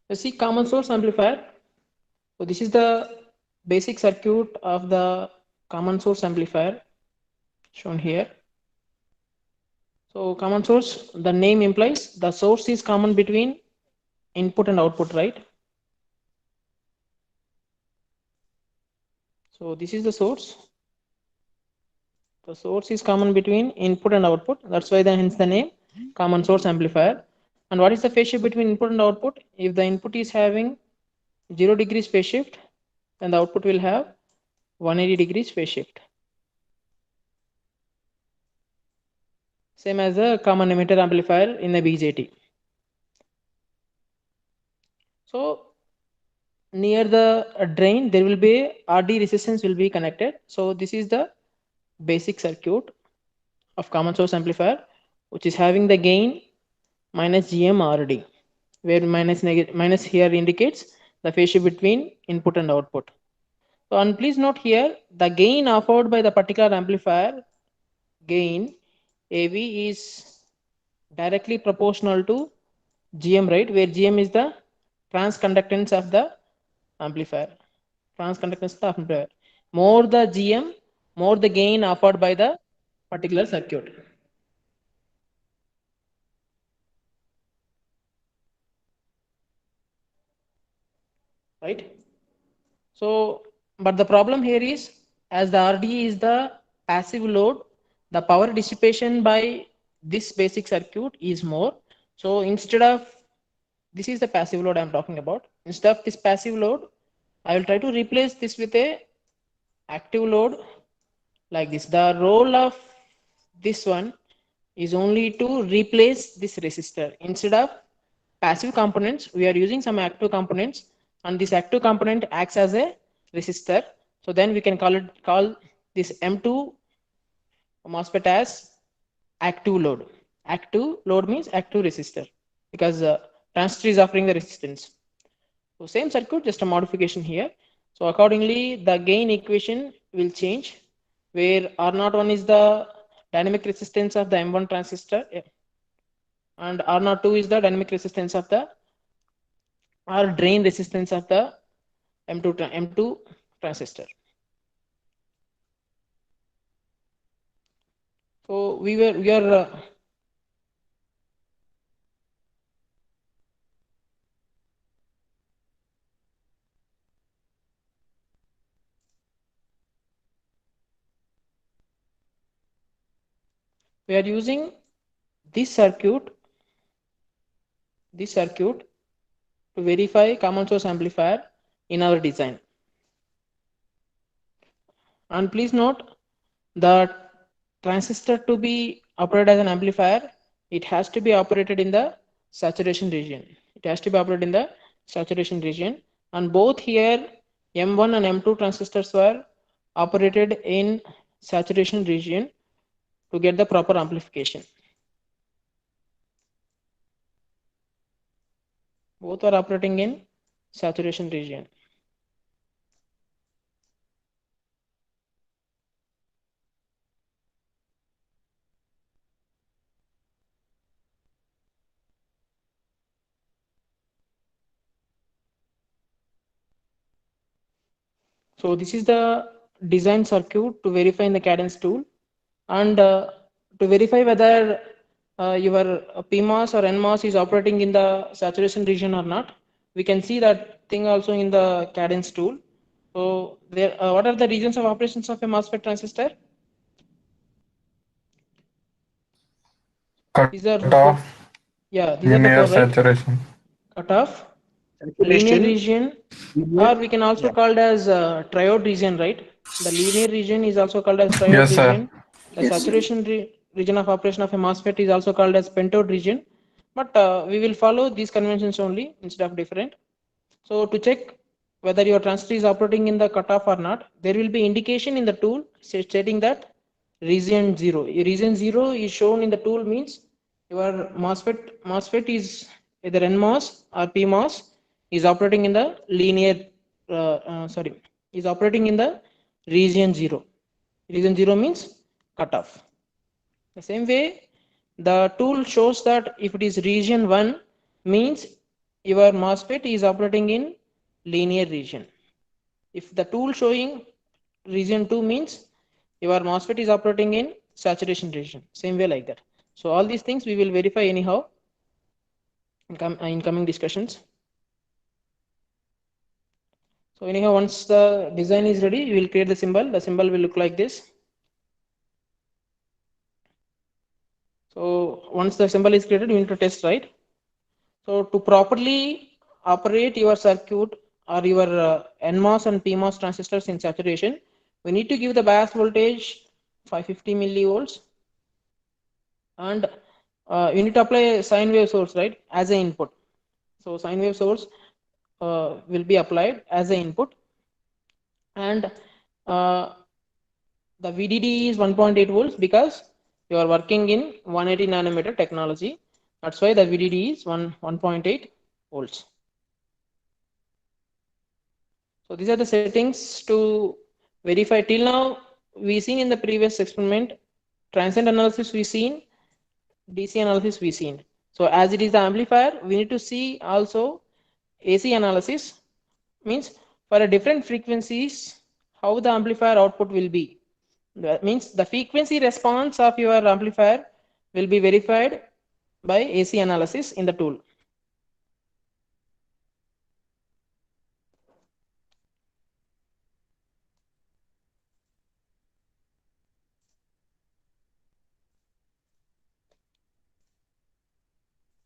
You see common source amplifier. So this is the basic circuit of the common source amplifier shown here. So common source, the name implies the source is common between input and output, right? So this is the source. The source is common between input and output. That's why hence the name common source amplifier. And what is the phase shift between input and output? If the input is having 0 degrees phase shift, then the output will have 180 degrees phase shift. Same as a common emitter amplifier in the BJT. So near the drain, there will be RD resistance will be connected. So this is the basic circuit of common source amplifier, which is having the gain minus GM RD, where minus here indicates the phase shift between input and output. So, and please note here the gain offered by the particular amplifier gain AV is directly proportional to GM, right? Where GM is the transconductance of the amplifier. Transconductance of the amplifier. More the GM, more the gain offered by the particular circuit. Right? So, but the problem here is as the RD is the passive load, the power dissipation by this basic circuit is more. So instead of, this is the passive load I'm talking about. Instead of this passive load, I will try to replace this with a active load like this. The role of this one is only to replace this resistor. Instead of passive components, we are using some active components, and this active component acts as a resistor. So then we can call this M2 MOSFET as active load. Active load means active resistor, because transistor is offering the resistance. So same circuit, just a modification here. So accordingly, the gain equation will change, where R01 is the dynamic resistance of the M1 transistor, and R02 is the dynamic resistance of the or drain resistance of the M2 transistor. So we are using this circuit to verify common source amplifier in our design. And please note, the transistor to be operated as an amplifier, it has to be operated in the saturation region. It has to be operated in the saturation region, and both here M1 and M2 transistors were operated in saturation region to get the proper amplification. Both are operating in saturation region. So this is the design circuit to verify in the cadence tool, and to verify whether your PMOS or NMOS is operating in the saturation region or not. We can see that thing also in the cadence tool. So there, what are the regions of operations of a MOSFET transistor? These are four. Cutoff, Yeah, these are the linear four, right? saturation. Cutoff, linear Saturation, region, linear. or we can also Yeah. called as triode region, right? The linear region is also called as triode Yes, sir. region. The Yes. saturation region of operation of a MOSFET is also called as pentode region. But we will follow these conventions only instead of different. So to check whether your transistor is operating in the cutoff or not, there will be indication in the tool stating that region 0. Region 0 is shown in the tool, means your MOSFET is either NMOS or PMOS is operating in the linear, is operating in the region 0. Region 0 means cutoff. The same way, the tool shows that if it is region 1, means your MOSFET is operating in linear region. If the tool showing region 2 means your MOSFET is operating in saturation region, same way like that. So all these things we will verify anyhow in coming discussions. So anyhow, once the design is ready, we will create the symbol. The symbol will look like this. So once the symbol is created, we need to test, right? So to properly operate your circuit or your NMOS and PMOS transistors in saturation, we need to give the bias voltage 550 millivolts, and you need to apply sine wave source, right, as an input. So sine wave source will be applied as an input, and the VDD is 1.8 volts because you are working in 180 nanometer technology. That's why the VDD is 1.8 volts. So these are the settings to verify. Till now we seen in the previous experiment transient analysis, we seen DC analysis, we seen. So as it is the amplifier, we need to see also AC analysis, means for a different frequencies how the amplifier output will be. That means the frequency response of your amplifier will be verified by AC analysis in the tool.